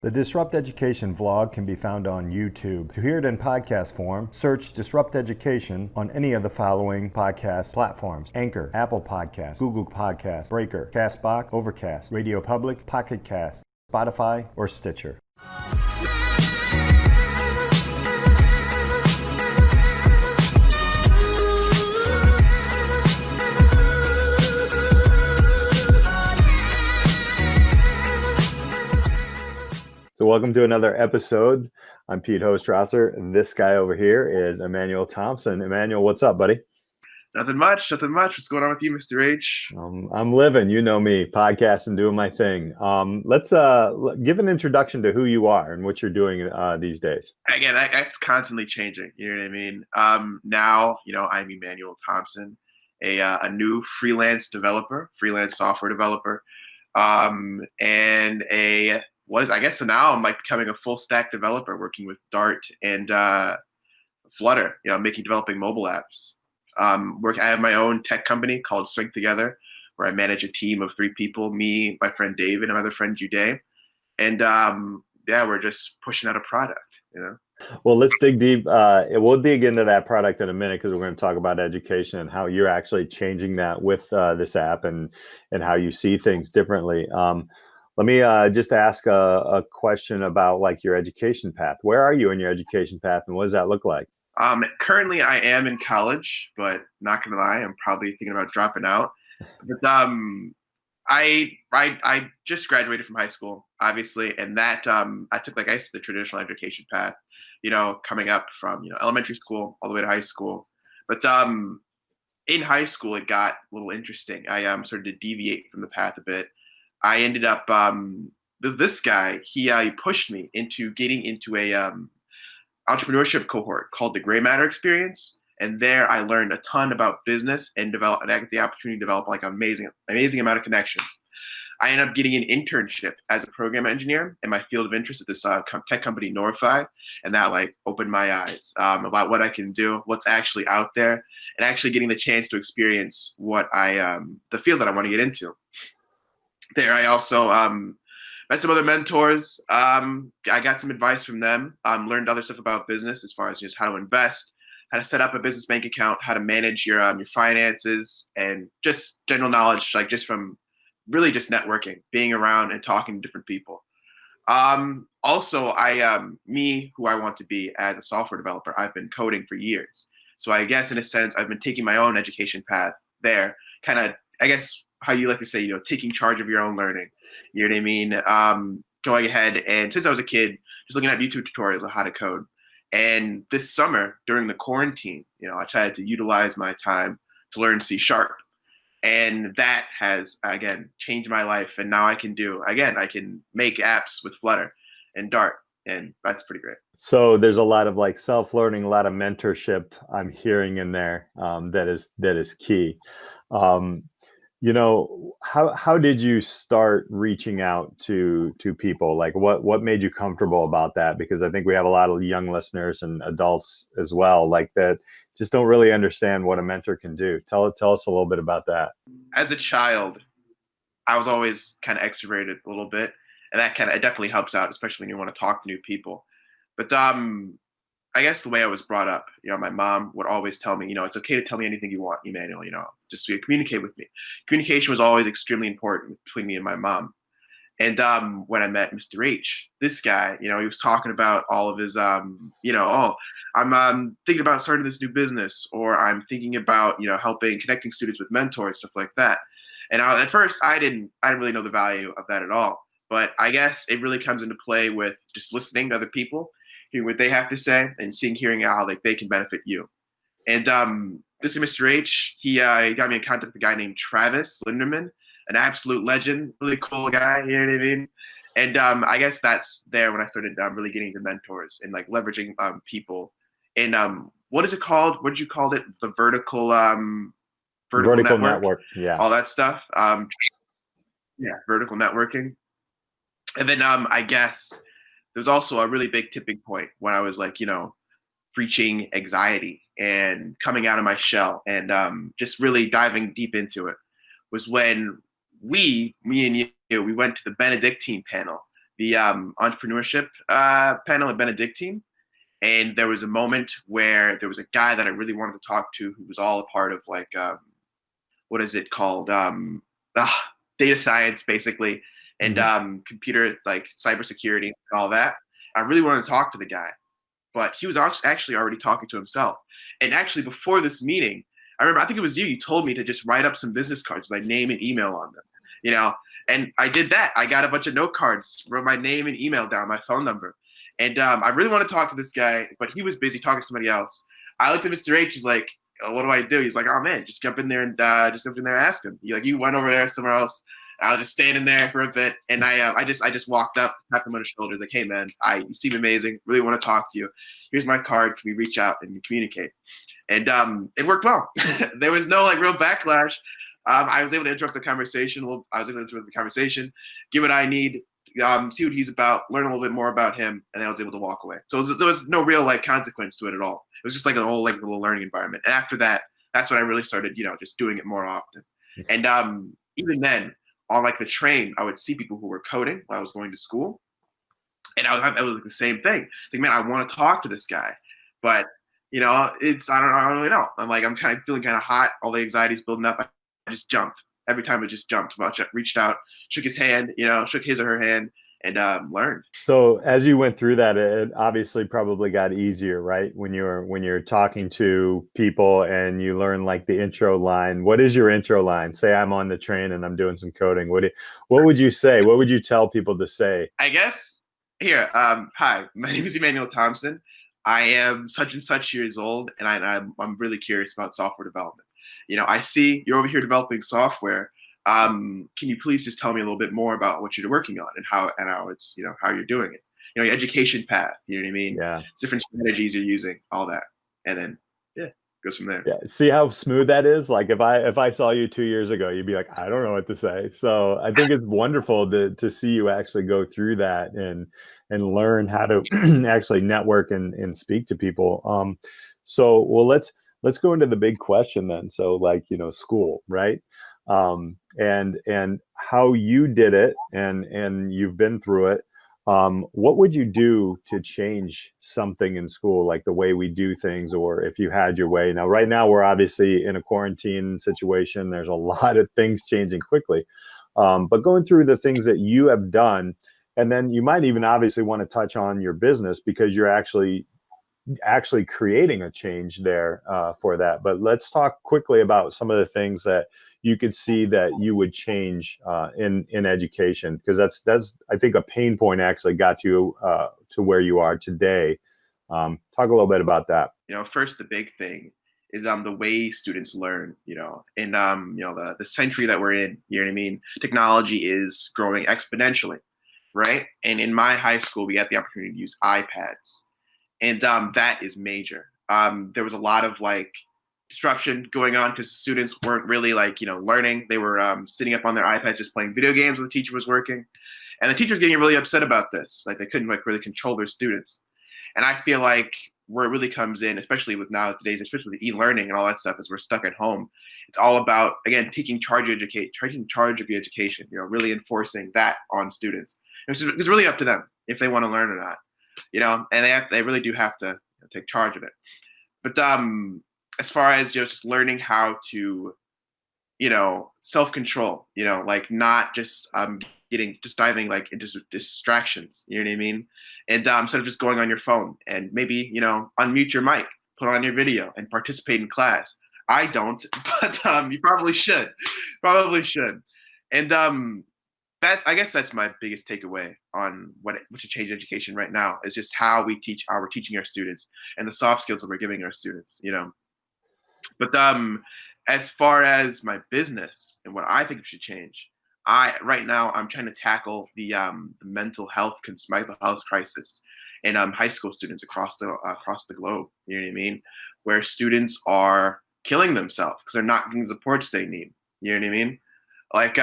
The Disrupt Education vlog can be found on YouTube. To hear it in podcast form, search Disrupt Education on any of the following podcast platforms: Anchor, Apple Podcasts, Google Podcasts, Breaker, Castbox, Overcast, Radio Public, Pocket Cast, Spotify, or Stitcher. So welcome to another episode. I'm Pete Hostrasser. This guy over here is Emmanuel Thompson. Emmanuel, what's up, buddy? Nothing much. What's going on with you, Mr. H? I'm living, you know me, podcasting, doing my thing. Let's give an introduction to who you are and what you're doing these days. Again, that's constantly changing. You know what I mean? Now, I'm Emmanuel Thompson, a new freelance software developer, and so now I'm like becoming a full stack developer, working with Dart and Flutter. Developing mobile apps. I have my own tech company called Strength Together, where I manage a team of 3 people: me, my friend David, and my other friend Jude. And we're just pushing out a product. Well, let's dig deep. We'll dig into that product in a minute because we're going to talk about education and how you're actually changing that with this app and how you see things differently. Let me just ask a question about like your education path. Where are you in your education path, and what does that look like? Currently, I am in college, but not gonna lie, I'm probably thinking about dropping out. But I just graduated from high school, obviously, and that I took the traditional education path, coming up from elementary school all the way to high school. But in high school, it got a little interesting. I started to deviate from the path a bit. I ended up this guy. He pushed me into getting into a entrepreneurship cohort called the Gray Matter Experience, and there I learned a ton about business and I got the opportunity to develop like an amazing amount of connections. I ended up getting an internship as a program engineer in my field of interest at this tech company, Norify, and that opened my eyes about what I can do, what's actually out there, and actually getting the chance to experience what the field that I want to get into. There, I also met some other mentors. I got some advice from them. Learned other stuff about business as far as just how to invest, how to set up a business bank account, how to manage your finances, and just general knowledge, just from really just networking, being around and talking to different people. Also, who I want to be as a software developer, I've been coding for years. So I guess in a sense, I've been taking my own education path there, kind of, I guess, how you like to say, taking charge of your own learning. You know what I mean? Going ahead, and since I was a kid, just looking at YouTube tutorials on how to code. And this summer, during the quarantine, I tried to utilize my time to learn C#. And that has, again, changed my life. And now I can make apps with Flutter and Dart. And that's pretty great. So there's a lot of self-learning, a lot of mentorship I'm hearing in there that is key. How did you start reaching out to people? Like what made you comfortable about that? Because I think we have a lot of young listeners and adults as well, that just don't really understand what a mentor can do. Tell us a little bit about that. As a child, I was always kind of extroverted a little bit, and it definitely helps out, especially when you want to talk to new people. But I guess the way I was brought up, my mom would always tell me, it's okay to tell me anything you want, Emmanuel, just so you communicate with me. Communication was always extremely important between me and my mom. And when I met Mr. H, this guy, he was talking about all of his, I'm thinking about starting this new business, or I'm thinking about, connecting students with mentors, stuff like that. And at first, I didn't really know the value of that at all. But I guess it really comes into play with just listening to other people, hearing what they have to say, and hearing how they can benefit you. And this is Mr. H. He got me in contact with a guy named Travis Linderman, an absolute legend, really cool guy. You know what I mean? And I guess that's there when I started really getting into mentors and leveraging people. And what is it called? What did you call it? The vertical network. Yeah. All that stuff. Vertical networking. And then I guess there's also a really big tipping point when I was reaching anxiety and coming out of my shell and just really diving deep into it, was when me and you, we went to the Benedictine panel the entrepreneurship panel at Benedictine. And there was a moment where there was a guy that I really wanted to talk to who was all a part of like, what is it called? Data science, basically, and Mhm. computer, like cybersecurity and all that. I really wanted to talk to the guy, but he was actually already talking to himself. And actually, before this meeting, I remember, I think it was you, you told me to just write up some business cards with my name and email on them, you know? And I did that. I got a bunch of note cards, wrote my name and email down, my phone number. And I really want to talk to this guy, but he was busy talking to somebody else. I looked at Mr. H. He's like, "Oh, what do I do?" He's like, "Oh man, just jump in there and just jump in there and ask him." You went over there somewhere else. I was just standing there for a bit, and I just walked up, tapped him on the shoulder, like, "Hey man, you seem amazing. Really want to talk to you. Here's my card. Can we reach out and communicate?" And it worked well. There was no like real backlash. I was able to interrupt the conversation. Well, I was able to interrupt the conversation, give what I need, see what he's about, learn a little bit more about him, and then I was able to walk away. So there was no real like consequence to it at all. It was just like a whole like little learning environment. And after that, that's when I really started, just doing it more often. And even then, on like the train, I would see people who were coding while I was going to school, and I was like the same thing. Like, man, I want to talk to this guy, but I don't really know. I'm kind of feeling kind of hot. All the anxiety's building up. I just jumped every time. I just jumped. Reached out, shook his hand, shook his or her hand, and learned. So as you went through that, it obviously probably got easier, right? When you're talking to people and you learn like the intro line. What is your intro line? Say I'm on the train and I'm doing some coding. What would you say? What would you tell people to say? I guess here. Hi, my name is Emmanuel Thompson. I am such and such years old, and I'm really curious about software development. I see you're over here developing software. Can you please just tell me a little bit more about what you're working on and how it's how you're doing it? Your education path. You know what I mean? Yeah. Different strategies you're using, all that, and then goes from there. Yeah. See how smooth that is? Like if I saw you 2 years ago, you'd be like, I don't know what to say. So I think it's wonderful to see you actually go through that and learn how to actually network and speak to people. So well, let's go into the big question then. So like, school, right? And how you did it and you've been through it. What would you do to change something in school, like the way we do things, or if you had your way? Now, right now, we're obviously in a quarantine situation. There's a lot of things changing quickly. But going through the things that you have done, and then you might even obviously want to touch on your business because you're actually creating a change there for that. But let's talk quickly about some of the things that you could see that you would change in education, because that's I think a pain point actually got you to where you are today. Talk a little bit about that. First, the big thing is the way students learn. In the century that we're in. You know what I mean? Technology is growing exponentially, right? And in my high school, we had the opportunity to use iPads, and that is major. There was a lot of like disruption going on because students weren't really learning. They were sitting up on their iPads just playing video games while the teacher was working, and the teacher was getting really upset about this. Like they couldn't really control their students. And I feel like where it really comes in, especially with nowadays, especially with e-learning and all that stuff, is we're stuck at home. It's all about, again, taking charge of the education. Really enforcing that on students. It's really up to them if they want to learn or not. And they really do have to take charge of it. But as far as just learning how to, self-control, like not just diving like into distractions, you know what I mean? And instead of just going on your phone and maybe, unmute your mic, put on your video and participate in class. I don't, but you probably should. And I guess that's my biggest takeaway on what should change education right now is just how we're teaching our students and the soft skills that we're giving our students, But as far as my business and what I think should change, right now I'm trying to tackle the mental health crisis in high school students across the globe. You know what I mean? Where students are killing themselves because they're not getting the supports they need. You know what I mean? Like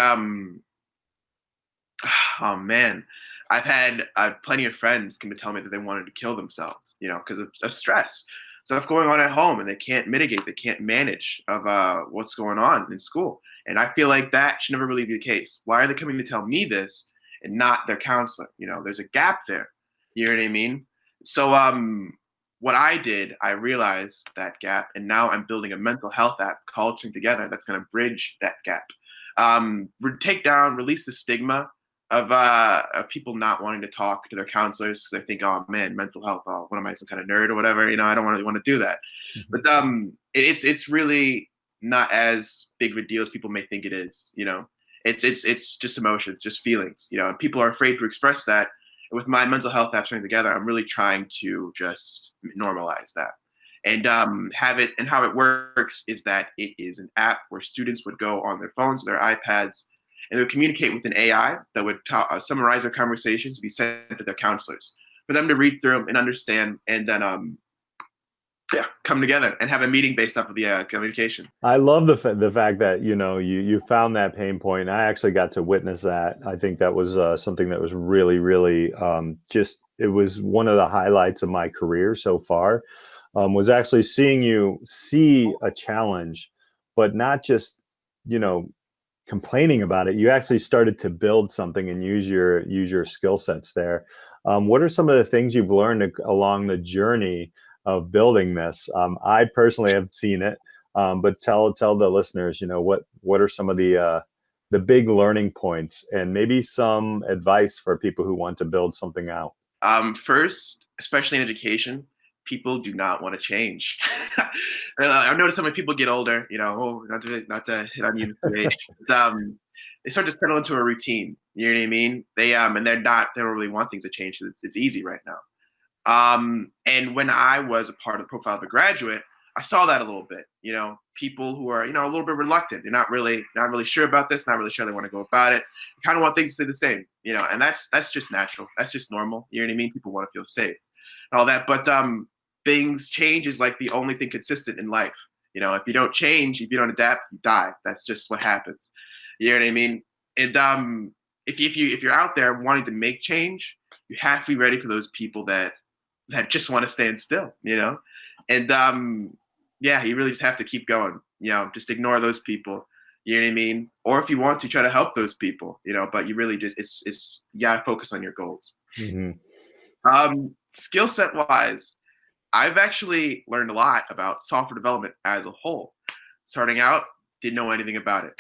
oh man, I've had plenty of friends come to tell me that they wanted to kill themselves, because of stress. Stuff going on at home, and they can't mitigate, they can't manage of what's going on in school. And I feel like that should never really be the case. Why are they coming to tell me this and not their counselor. There's a gap there. You know what I mean? So what I did, I realized that gap, and now I'm building a mental health app called String Together that's going to bridge that gap. Release the stigma of people not wanting to talk to their counselors because they think, oh man, mental health, oh, what am I, some kind of nerd or whatever? I don't really want to do that. Mhm. But it's really not as big of a deal as people may think it is. It's just emotions, just feelings. And people are afraid to express that. And with my mental health app String Together, I'm really trying to just normalize that. And have it, and how it works is that it is an app where students would go on their phones, their iPads, and they would communicate with an AI that would summarize their conversations to be sent to their counselors for them to read through them and understand, and then come together and have a meeting based off of the communication. I love the fact that you found that pain point. I actually got to witness that. I think that was something that was really, really just, it was one of the highlights of my career so far. Was actually seeing you see a challenge, but not just complaining about it. You actually started to build something and use your skill sets there. What are some of the things you've learned along the journey of building this? I personally have seen it, but tell the listeners, what are some of the big learning points, and maybe some advice for people who want to build something out. First, especially in education, people do not want to change. I've noticed when people get older, not to hit on you, Mr. H, but, they start to settle into a routine. You know what I mean? They and they don't really want things to change. It's easy right now. And when I was a part of the profile of a graduate, I saw that a little bit. People who are a little bit reluctant. They're not really sure about this. Not really sure they want to go about it. They kind of want things to stay the same. And that's just natural. That's just normal. You know what I mean? People want to feel safe and all that. But things change is like the only thing consistent in life. If you don't change, if you don't adapt, you die. That's just what happens. You know what I mean? And if you're out there wanting to make change, you have to be ready for those people that just want to stand still. And you really just have to keep going. Just ignore those people. You know what I mean? Or if you want to, try to help those people. But you really just you gotta focus on your goals. Mm-hmm. Skill set wise, I've actually learned a lot about software development as a whole. Starting out, didn't know anything about it.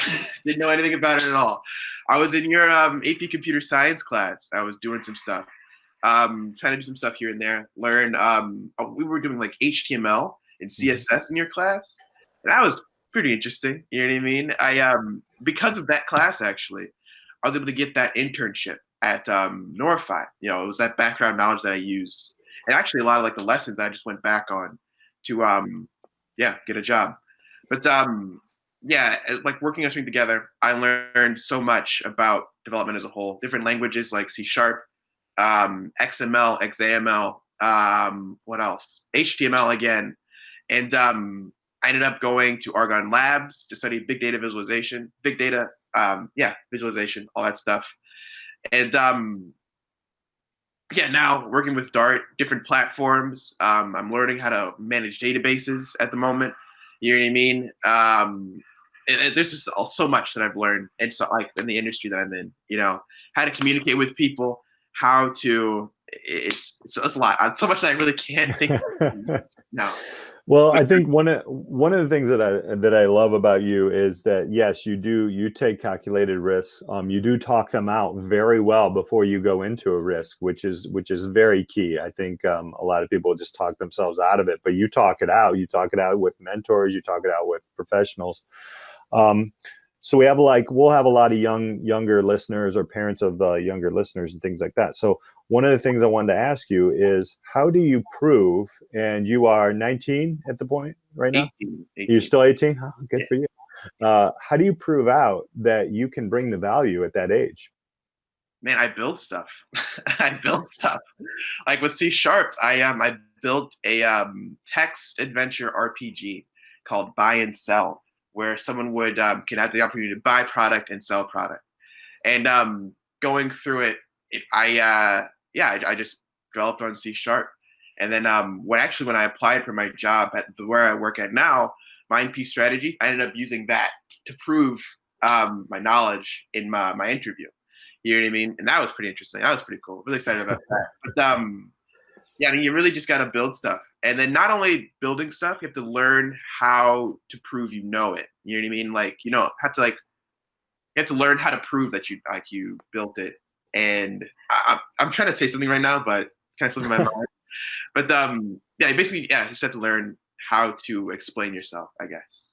Didn't know anything about it at all. I was in your AP computer science class. I was doing some stuff, trying to do some stuff here and there. Learn. We were doing like HTML and CSS in your class. And that was pretty interesting. You know what I mean? Because of that class, actually, I was able to get that internship at Norify. It was that background knowledge that I used, and actually a lot of like the lessons I just went back on to get a job. But like working on String Together, I learned so much about development as a whole. Different languages like C#, XML, XAML, what else? HTML again. And I ended up going to Argonne Labs to study big data visualization, visualization, all that stuff. And now working with Dart, different platforms. I'm learning how to manage databases at the moment. You know what I mean? And there's just so much that I've learned, and so like in the industry that I'm in, how to communicate with people, how to. It's a lot. So much that I really can't think of now. Well, I think one of the things that I love about you is that yes, you take calculated risks. You do talk them out very well before you go into a risk, which is very key. I think a lot of people just talk themselves out of it, but you talk it out. You talk it out with mentors. You talk it out with professionals. So we'll have a lot of younger listeners or parents of younger listeners and things like that. So one of the things I wanted to ask you is, how do you prove, and you are 19 at the point right now? 18. You're still 18? Oh, good for you. How do you prove out that you can bring the value at that age? Man, I build stuff. I build stuff. Like with C#, I built a text adventure RPG called Buy and Sell, where someone can have the opportunity to buy product and sell product. And going through it, I just developed on C#. And then when I applied for my job at where I work at now, Mind Peace Strategy, I ended up using that to prove my knowledge in my interview. You know what I mean? And that was pretty interesting. That was pretty cool. Really excited about that. But yeah, I mean, you really just got to build stuff. And then not only building stuff, you have to learn how to prove you know it. You know what I mean? Like, you have to learn how to prove that you built it. And I'm trying to say something right now, but kind of slipping my mind. But yeah, basically, yeah, you just have to learn how to explain yourself, I guess.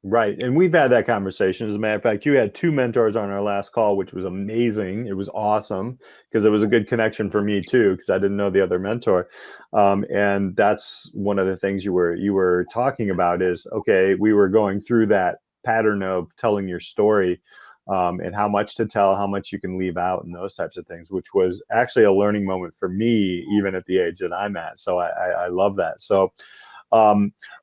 Right. And we've had that conversation. As a matter of fact, you had 2 mentors on our last call, which was amazing. It was awesome because it was a good connection for me too, because I didn't know the other mentor. And that's one of the things you were talking about is, okay, we were going through that pattern of telling your story, and how much to tell, how much you can leave out, and those types of things, which was actually a learning moment for me, even at the age that I'm at. So I love that. So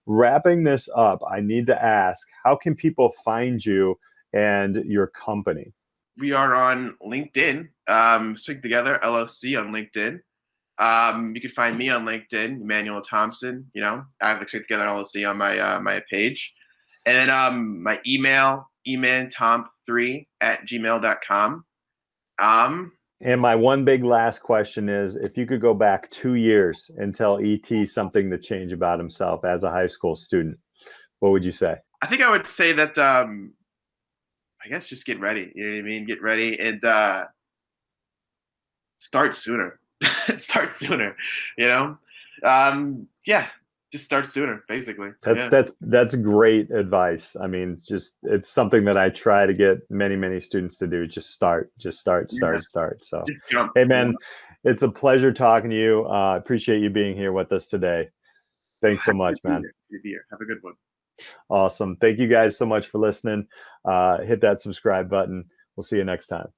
wrapping this up, I need to ask, how can people find you and your company? We are on LinkedIn, Stick Together LLC on LinkedIn. You can find me on LinkedIn, Emmanuel Thompson. You know, I have the Stick Together LLC on my page. And then my email, emantomp3@gmail.com. And my one big last question is, if you could go back 2 years and tell ET something to change about himself as a high school student, what would you say? I think I would say that I guess just get ready. You know what I mean? Get ready and start sooner. Start sooner. You know? Yeah, just start sooner, basically. That's great advice. I mean, it's something that I try to get many students to do. Just start. So, hey man, it's a pleasure talking to you. Appreciate you being here with us today. Thanks so much, man. Good to hear. Have a good one. Awesome. Thank you guys so much for listening. Hit that subscribe button. We'll see you next time.